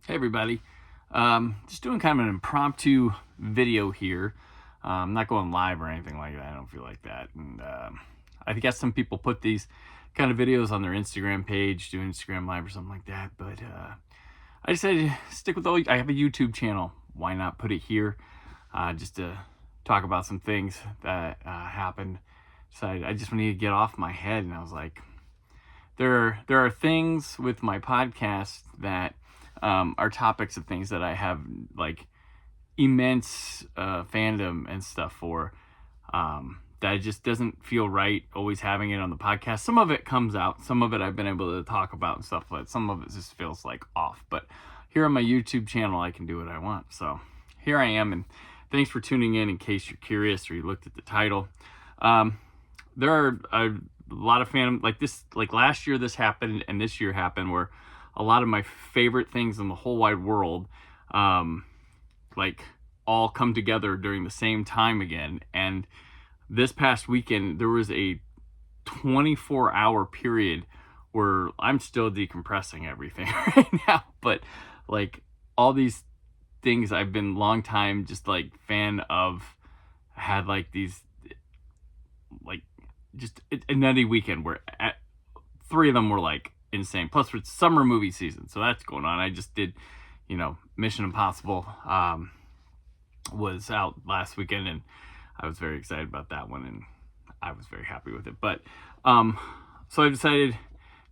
Hey everybody, just doing kind of an impromptu video here. I'm not going live or anything like that. I don't feel like that. And I guess some people put these kind of videos on their Instagram page, do Instagram live or something like that. But I decided to stick with I have a YouTube channel. Why not put it here, just to talk about some things that happened. So I just wanted to get off my head, and I was like, there are things with my podcast that are topics of things that I have like immense fandom and stuff for, that it just doesn't feel right always having it on the podcast. Some of it comes out, some of it I've been able to talk about and stuff, but some of it just feels like off. But here on my YouTube channel, I can do what I want. So here I am, and thanks for tuning in case you're curious or you looked at the title. There are a lot of fandom, like last year this happened and this year happened, where a lot of my favorite things in the whole wide world like all come together during the same time again. And this past weekend there was a 24-hour period where I'm still decompressing everything right now, but like all these things I've been long time just like fan of had like these like just a nutty weekend where three of them were like insane. Plus it's summer movie season, so that's going on. I just did, Mission Impossible was out last weekend, and I was very excited about that one, and I was very happy with it. But so I decided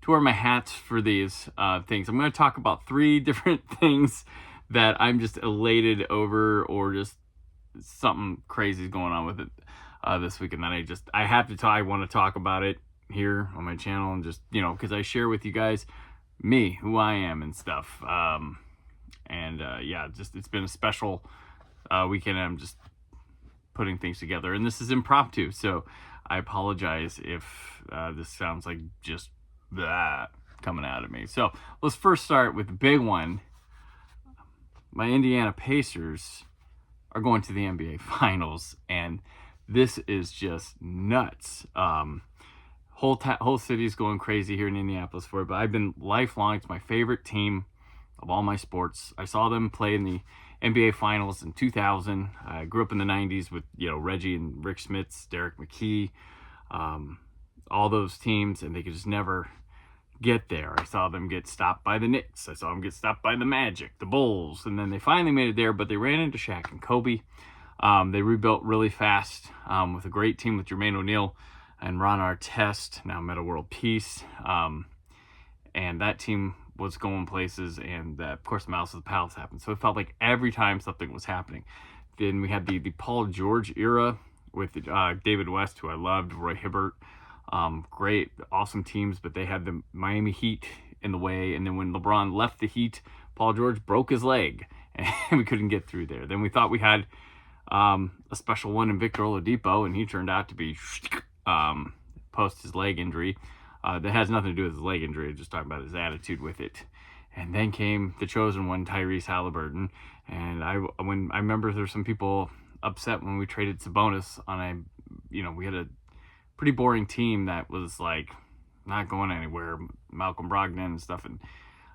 to wear my hats for these things. I'm going to talk about three different things that I'm just elated over, or just something crazy is going on with it this weekend that I want to talk about it here on my channel, and just because I share with you guys who I am and stuff. Just it's been a special weekend, and I'm just putting things together, and this is impromptu, so I apologize if this sounds like just that coming out of me. So let's first start with the big one. My Indiana Pacers are going to the NBA Finals, and this is just nuts. Whole city's going crazy here in Indianapolis for it, but I've been lifelong. It's my favorite team of all my sports. I saw them play in the NBA Finals in 2000. I grew up in the 90s with Reggie and Rick Smits, Derek McKee, all those teams, and they could just never get there. I saw them get stopped by the Knicks. I saw them get stopped by the Magic, the Bulls, and then they finally made it there, but they ran into Shaq and Kobe. They rebuilt really fast with a great team with Jermaine O'Neal and Ron Artest, now Metta World Peace. And that team was going places, and of course the Malice of the Palace happened. So it felt like every time something was happening. Then we had the Paul George era with David West, who I loved, Roy Hibbert. Great, awesome teams, but they had the Miami Heat in the way. And then when LeBron left the Heat, Paul George broke his leg, and we couldn't get through there. Then we thought we had a special one in Victor Oladipo, and he turned out to be post his leg injury. That has nothing to do with his leg injury, just talking about his attitude with it. And then came the chosen one, Tyrese Halliburton. And I remember there were some people upset when we traded Sabonis on we had a pretty boring team that was like not going anywhere, Malcolm Brogdon and stuff. And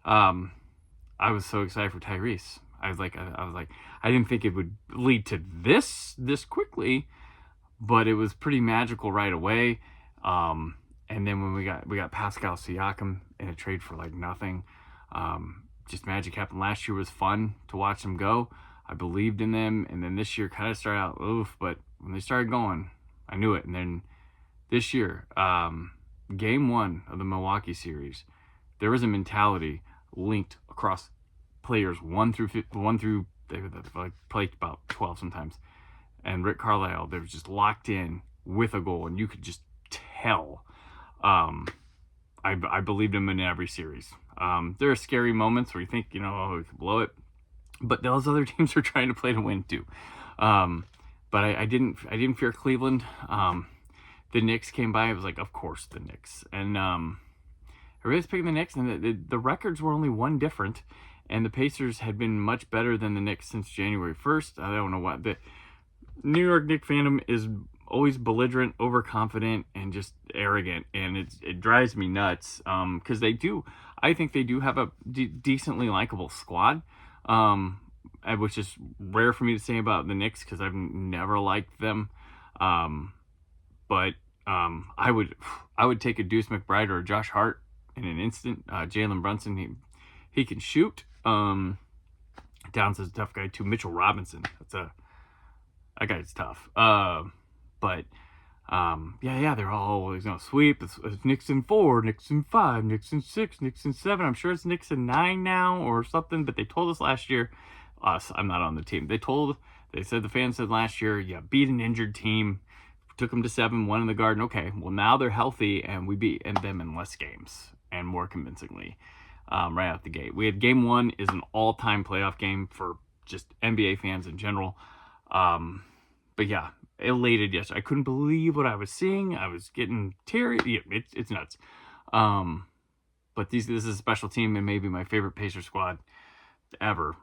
I was so excited for Tyrese. I was like, I didn't think it would lead to this quickly, but it was pretty magical right away. And then when we got Pascal Siakam in a trade for like nothing, just magic happened. Last year was fun to watch them go. I believed in them, and then this year kind of started out oof, but when they started going, I knew it. And then this year, game one of the Milwaukee series, there was a mentality linked across players one through they played about 12 sometimes, and Rick Carlisle, they were just locked in with a goal, and you could just tell. I believed him in every series. There are scary moments where you think, we could blow it, but those other teams are trying to play to win too. But I didn't fear Cleveland. The Knicks came by. I was like, of course the Knicks, and everybody's picking the Knicks, and the records were only one different, and the Pacers had been much better than the Knicks since January 1st. I don't know what the New York Knicks fandom is. Always belligerent, overconfident, and just arrogant, and it drives me nuts, because they do. I think they do have a decently likable squad, which is rare for me to say about the Knicks because I've never liked them. But I would take a Deuce McBride or a Josh Hart in an instant. Jalen Brunson, he can shoot. Downs is a tough guy too. Mitchell Robinson, that guy's tough. But they're all sweep. It's Knicks in 4, Knicks in 5, Knicks in 6, Knicks in 7. I'm sure it's Knicks in 9 now or something. But they told us last year. I'm not on the team. They said the fans said last year, yeah, beat an injured team, took them to 7, won in the Garden. Okay, well now they're healthy and we beat them in less games and more convincingly. Right out the gate. We had game 1 is an all-time playoff game for just NBA fans in general. But yeah, elated yesterday. I couldn't believe what I was seeing. I was getting teary. Yeah, it's nuts. But this is a special team and maybe my favorite Pacers squad ever.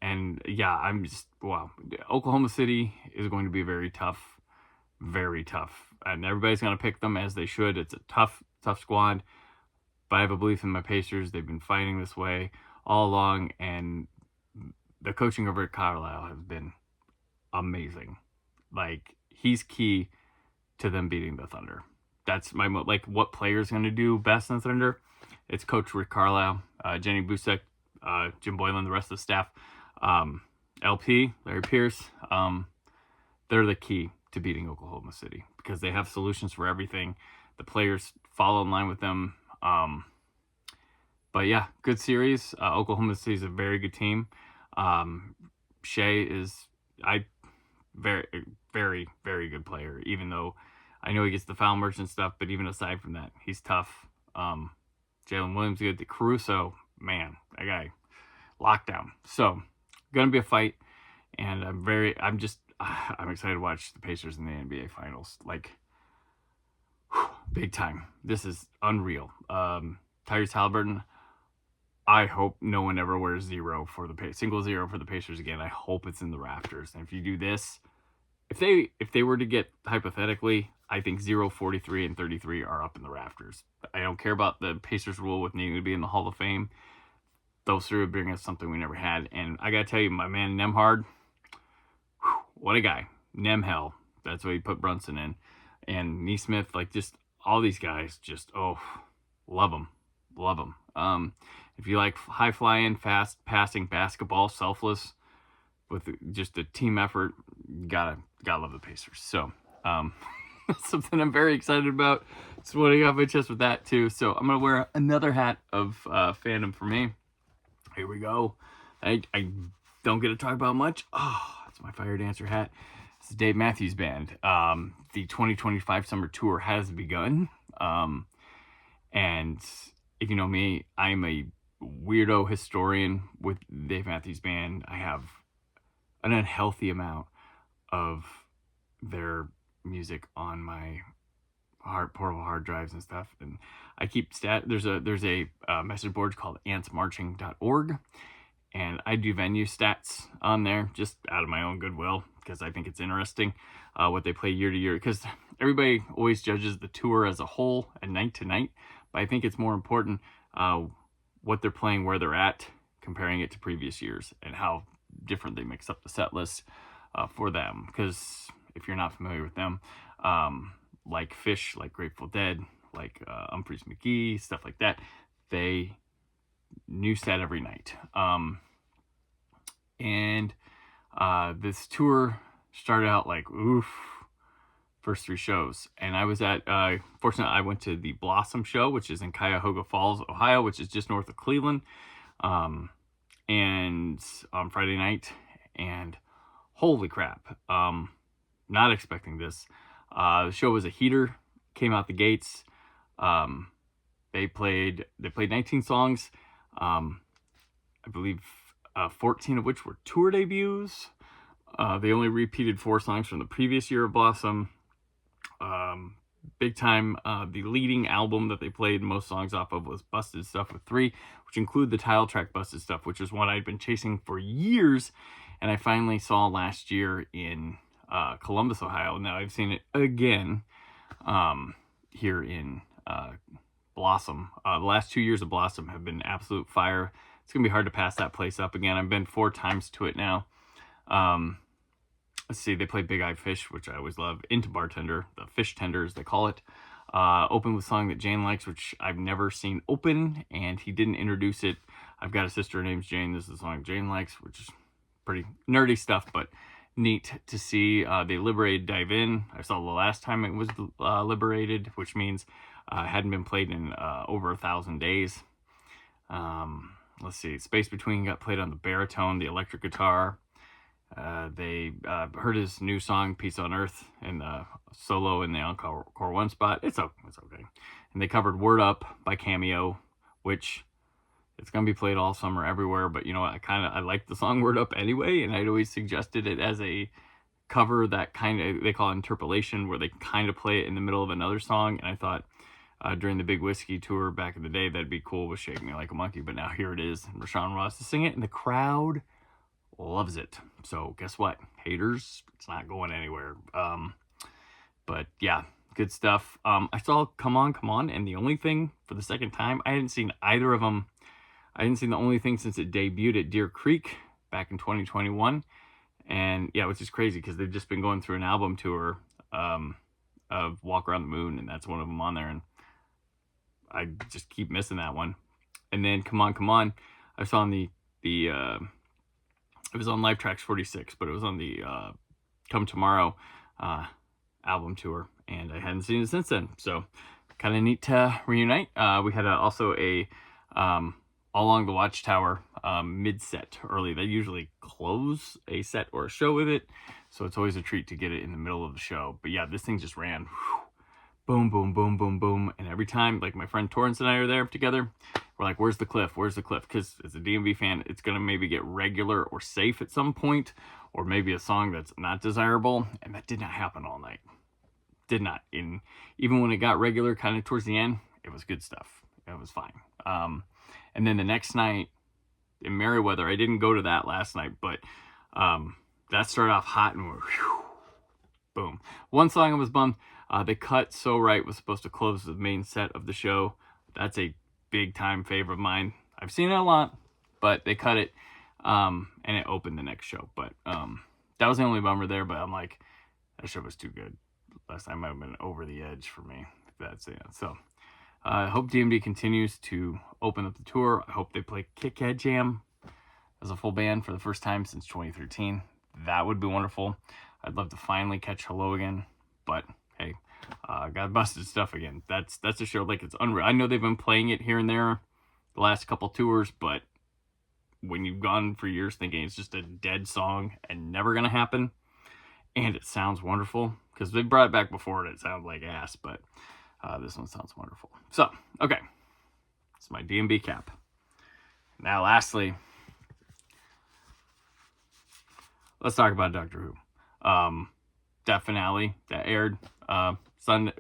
And yeah, I'm just, wow. Oklahoma City is going to be very tough. Very tough. And everybody's going to pick them as they should. It's a tough squad. But I have a belief in my Pacers. They've been fighting this way all along, and the coaching over at Carlisle has been amazing. Like, he's key to them beating the Thunder. That's my what player's going to do best in the Thunder? It's Coach Rick Carlisle, Jenny Busek, Jim Boylan, the rest of the staff, LP, Larry Pierce. They're the key to beating Oklahoma City because they have solutions for everything. The players follow in line with them. But yeah, good series. Oklahoma City is a very good team. Shea is very, very, very good player, even though I know he gets the foul merchant stuff, but even aside from that, he's tough. Jalen Williams good. The Caruso, man, that guy, lockdown. So, gonna be a fight, and I'm excited to watch the Pacers in the NBA Finals. Like, big time. This is unreal. Tyrese Halliburton, I hope no one ever wears single zero for the Pacers again. I hope it's in the rafters. And if you do this, if they were to get, hypothetically, I think 0, 43, and 33 are up in the rafters. I don't care about the Pacers rule with needing to be in the Hall of Fame. Those three would bring us something we never had. And I got to tell you, my man Nemhard, what a guy. Nemhell, that's what he put Brunson in. And Neesmith, like, just all these guys, just, love them. Love them. If you like high-flying, fast-passing basketball, selfless, with just a team effort, gotta love the Pacers. So, something I'm very excited about. That's what I got my chest with that, too. So, I'm going to wear another hat of fandom for me. Here we go. I don't get to talk about much. Oh, it's my Fire Dancer hat. It's the Dave Matthews Band. The 2025 summer tour has begun. And if you know me, I'm a weirdo historian with Dave Matthews Band. I have an unhealthy amount of their music on my portable hard drives and stuff. And I keep there's a message board called antsmarching.org. And I do venue stats on there just out of my own goodwill because I think it's interesting what they play year to year. Because everybody always judges the tour as a whole and night to night. But I think it's more important what they're playing, where they're at, comparing it to previous years, and how different they mix up the set list for them. Because if you're not familiar with them, like Fish, like Grateful Dead, like Humphreys McGee, stuff like that, they new set every night. And this tour started out like, first 3 shows. And I was fortunately, I went to the Blossom show, which is in Cuyahoga Falls, Ohio, which is just north of Cleveland. And on Friday night, and holy crap, not expecting this. The show was a heater, came out the gates. They played 19 songs. I believe 14 of which were tour debuts. They only repeated 4 songs from the previous year of Blossom. Big time. The leading album that they played most songs off of was Busted Stuff with 3, which include the title track Busted Stuff, which is one I'd been chasing for years, and I finally saw last year in Columbus, Ohio. Now I've seen it again here in Blossom. The last 2 years of Blossom have been absolute fire. It's going to be hard to pass that place up again. I've been 4 times to it now. Let's see, they play Big Eye Fish, which I always love. Into Bartender, the fish tender as they call it. Open with a song that Jane likes, which I've never seen open, and he didn't introduce it. I've got a sister, her name's Jane. This is a song Jane likes, which is pretty nerdy stuff, but neat to see. They liberated Dive In. I saw the last time it was liberated, which means it hadn't been played in over 1,000 days. Let's see, Space Between got played on the baritone, the electric guitar. They heard his new song, Peace on Earth, in the solo in the Encore 1 spot. It's okay. And they covered Word Up by Cameo, which it's going to be played all summer everywhere. But you know what? I like the song Word Up anyway, and I'd always suggested it as a cover that kind of, they call it interpolation, where they kind of play it in the middle of another song. And I thought during the Big Whiskey tour back in the day, that'd be cool with Shake Me Like a Monkey. But now here it is. And Rashawn Ross is singing it, and the crowd loves it. So guess what, haters, it's not going anywhere. But yeah, good stuff. I saw Come On, and the only thing for the second time, I hadn't seen either of them. I hadn't seen the only thing since it debuted at Deer Creek back in 2021. And yeah, which is crazy because they've just been going through an album tour of Walk Around the Moon, and that's one of them on there, and I just keep missing that one. And then Come On, I saw on the it was on Live Tracks 46, but it was on the Come Tomorrow album tour, and I hadn't seen it since then. So kind of neat to reunite. We had also a All Along the Watchtower mid-set early. They usually close a set or a show with it, so it's always a treat to get it in the middle of the show. But yeah, this thing just ran. Boom, boom, boom, boom, boom. And every time, like my friend Torrance and I are there together, we're like, where's the cliff? Where's the cliff? Because as a DMV fan, it's going to maybe get regular or safe at some point, or maybe a song that's not desirable. And that did not happen all night. Did not. Even when it got regular kind of towards the end, it was good stuff. It was fine. And then the next night in Merriweather, I didn't go to that last night, but that started off hot and boom. One song I was bummed. They cut So Right was supposed to close the main set of the show. That's a big time favorite of mine. I've seen it a lot, but they cut it and it opened the next show. But that was the only bummer there. But I'm like, that show was too good. Last time might have been over the edge for me. That's it. So I hope DMD continues to open up the tour. I hope they play Kit Kat Jam as a full band for the first time since 2013. That would be wonderful. I'd love to finally catch Hello again, but hey, got busted stuff again. That's a show like it's unreal. I know they've been playing it here and there the last couple tours, but when you've gone for years thinking it's just a dead song and never gonna happen, and it sounds wonderful, because they brought it back before and it sounded like ass, but this one sounds wonderful. So, okay, it's my DMB cap. Now, lastly, let's talk about Doctor Who. That finale that aired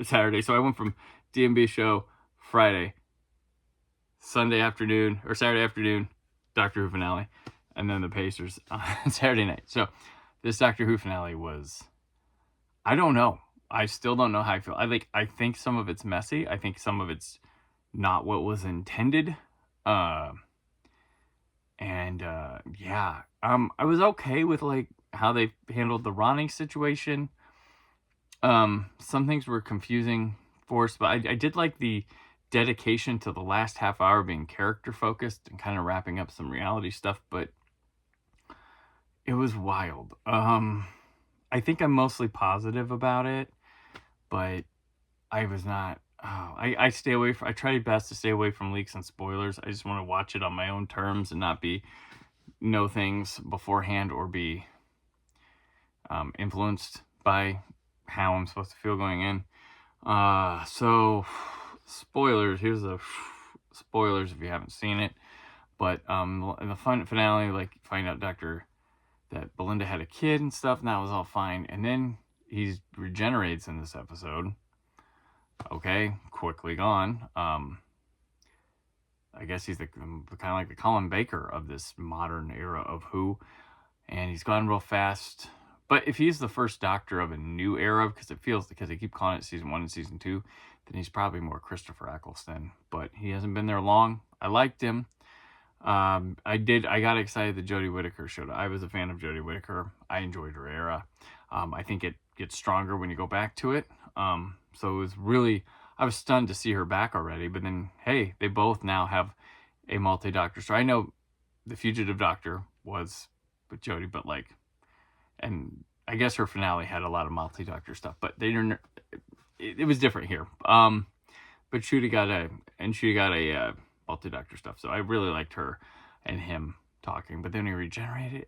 Saturday. So I went from DMB show Friday, Saturday afternoon, Doctor Who finale, and then the Pacers on Saturday night. So this Doctor Who finale was, I don't know. I still don't know how I feel. I think some of it's messy. I think some of it's not what was intended. Yeah. I was okay with like how they handled the Ronnie situation. Some things were confusing for us, but I did like the dedication to the last half hour being character focused and kind of wrapping up some reality stuff, but it was wild. I think I'm mostly positive about it, but I was not. I stay away from. I try best to stay away from leaks and spoilers. I just want to watch it on my own terms and not know things beforehand or be influenced by how I'm supposed to feel going in. So spoilers. Here's the spoilers if you haven't seen it. But in the finale, like find out that Belinda had a kid and stuff, and that was all fine. And then he regenerates in this episode. Okay, quickly gone. I guess he's the kind of like the Colin Baker of this modern era of Who, and he's gone real fast. But if he's the first Doctor of a new era, because they keep calling it season 1 and season 2, then he's probably more Christopher Eccleston. But he hasn't been there long. I liked him. I got excited that Jodie Whittaker showed up. I was a fan of Jodie Whittaker. I enjoyed her era. I think it gets stronger when you go back to it. So it was really, I was stunned to see her back already. But then, hey, they both now have a multi-Doctor story. I know The Fugitive Doctor was with Jodie, but like, and I guess her finale had a lot of multi-Doctor stuff, but it was different here. But Ncuti got a multi-Doctor stuff, so I really liked her and him talking. But then he regenerated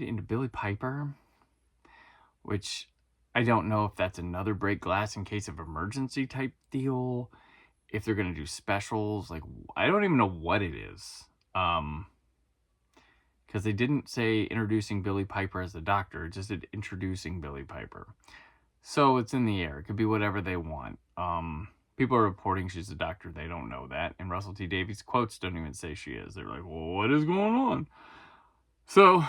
into Billy Piper, which I don't know if that's another break glass in case of emergency type deal. If they're gonna do specials, like I don't even know what it is. Because they didn't say introducing Billy Piper as the Doctor, it just said introducing Billy Piper. So it's in the air. It could be whatever they want. People are reporting she's the Doctor. They don't know that. And Russell T Davies' quotes don't even say she is. They're like, well, what is going on? So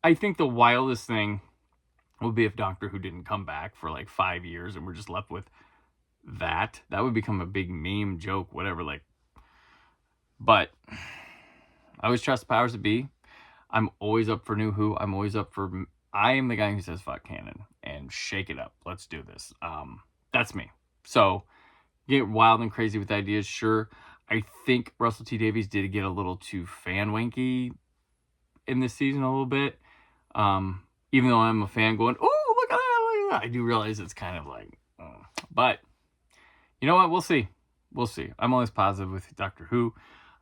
I think the wildest thing would be if Doctor Who didn't come back for like 5 years and we're just left with that. That would become a big meme, joke, whatever. Like, but I always trust the powers that be. I'm always up for new Who. I am the guy who says fuck canon and shake it up. Let's do this. That's me. So get wild and crazy with ideas, sure. I think Russell T Davies did get a little too fan wanky in this season a little bit. Even though I'm a fan going, oh, look at that. I do realize it's kind of like, but you know what? We'll see. I'm always positive with Doctor Who.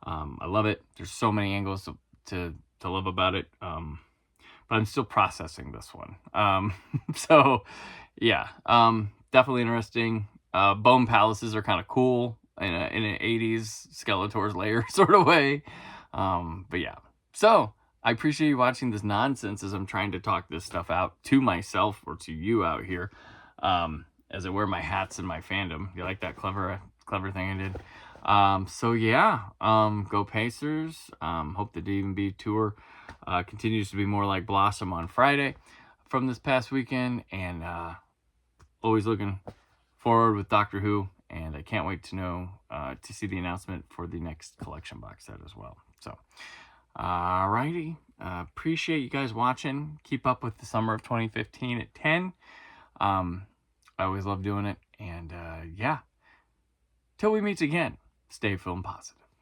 I love it. There's so many angles to love about it. But I'm still processing this one. So yeah, definitely interesting. Bone palaces are kind of cool in an 80s Skeletor's lair sort of way. But yeah, so I appreciate you watching this nonsense as I'm trying to talk this stuff out to myself or to you out here. As I wear my hats in my fandom. You like that clever thing I did? So yeah, go Pacers. Hope the D&B tour continues to be more like Blossom on Friday from this past weekend, and always looking forward with Doctor Who, and I can't wait to see the announcement for the next collection box set as well. So alrighty, appreciate you guys watching. Keep up with the summer of 2015 at 10. I always love doing it, and yeah, till we meet again, stay film positive.